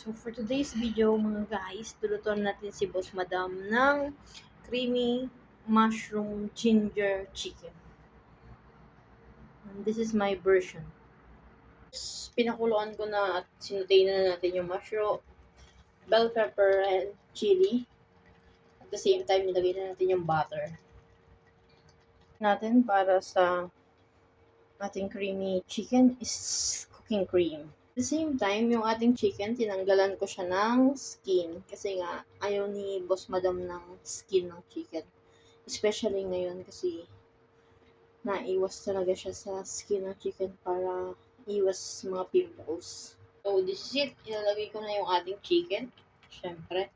So for today's video mga guys, lulutuin natin si Boss Madam ng creamy mushroom ginger chicken. And this is my version. Pinakuluan ko na at sinutay na natin yung mushroom, bell pepper, and chili. At the same time, nilagay na natin yung butter. Natin para sa ating creamy chicken is cooking cream. At the same time, yung ating chicken, tinanggalan ko siya ng skin. Kasi nga, ayaw ni Boss Madam ng skin ng chicken. Especially ngayon kasi naiwas talaga siya sa skin ng chicken para iwas mga pimples. So, this is it. Ilalagay ko na yung ating chicken. Siyempre.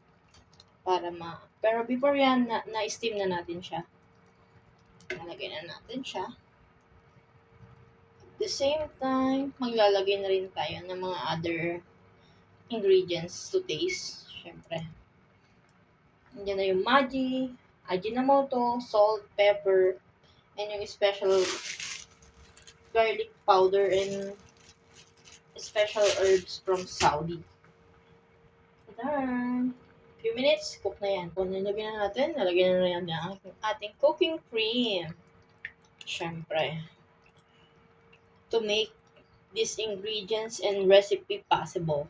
Pero before yan, na-steam na natin siya. Nalagay na natin siya. At the same time, maglalagay na rin tayo ng mga other ingredients to taste. Siyempre. Nandiyan na yung Maggi, Ajinomoto, salt, pepper, and yung special garlic powder and special herbs from Saudi. Tada! Few minutes, cook na yan. Kung nilagyan na natin, nalagyan na yan ng ating cooking cream. Siyempre. To make these ingredients and recipe possible.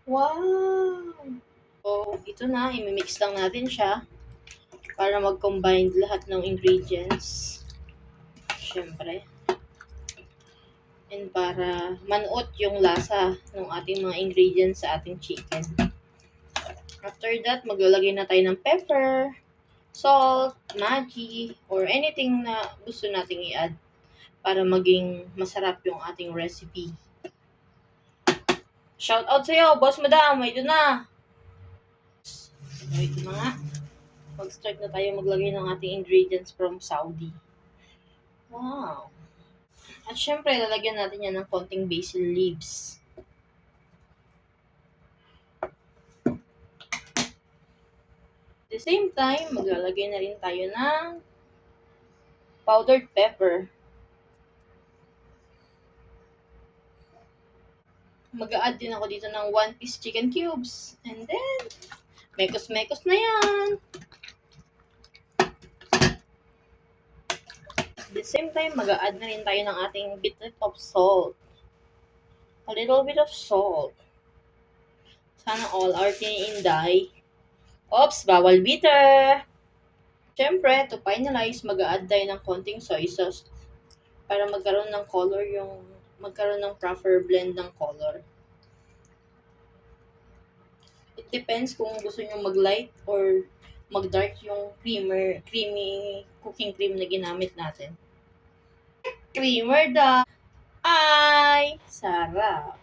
Wow! So, ito na, imimix lang natin siya para mag-combine lahat ng ingredients. Siyempre. And para manuot yung lasa ng ating mga ingredients sa ating chicken. After that, maglalagay na tayo ng pepper, salt, Maggi, or anything na gusto nating i-add para maging masarap yung ating recipe. Shout out sa'yo, Boss Madam! Ito na! So, ito na nga. Mag-start na tayo maglagay ng ating ingredients from Saudi. Wow! At syempre, lalagyan natin yan ng konting basil leaves. At the same time, maglalagay na rin tayo ng powdered pepper. Mag-a-add din ako dito ng 1-piece chicken cubes. And then, mekos-mekos na yan. At the same time, mag-a-add na rin tayo ng ating bit of salt. A little bit of salt. Sana all are inday. Oops, bawal bitter. Siyempre, to finalize, mag-a-add tayo ng konting soy sauce para magkaroon ng color magkaroon ng proper blend ng color. It depends kung gusto nyo mag-light or mag-dark yung creamy cooking cream na ginamit natin. Creamer da! Ay! Sarap!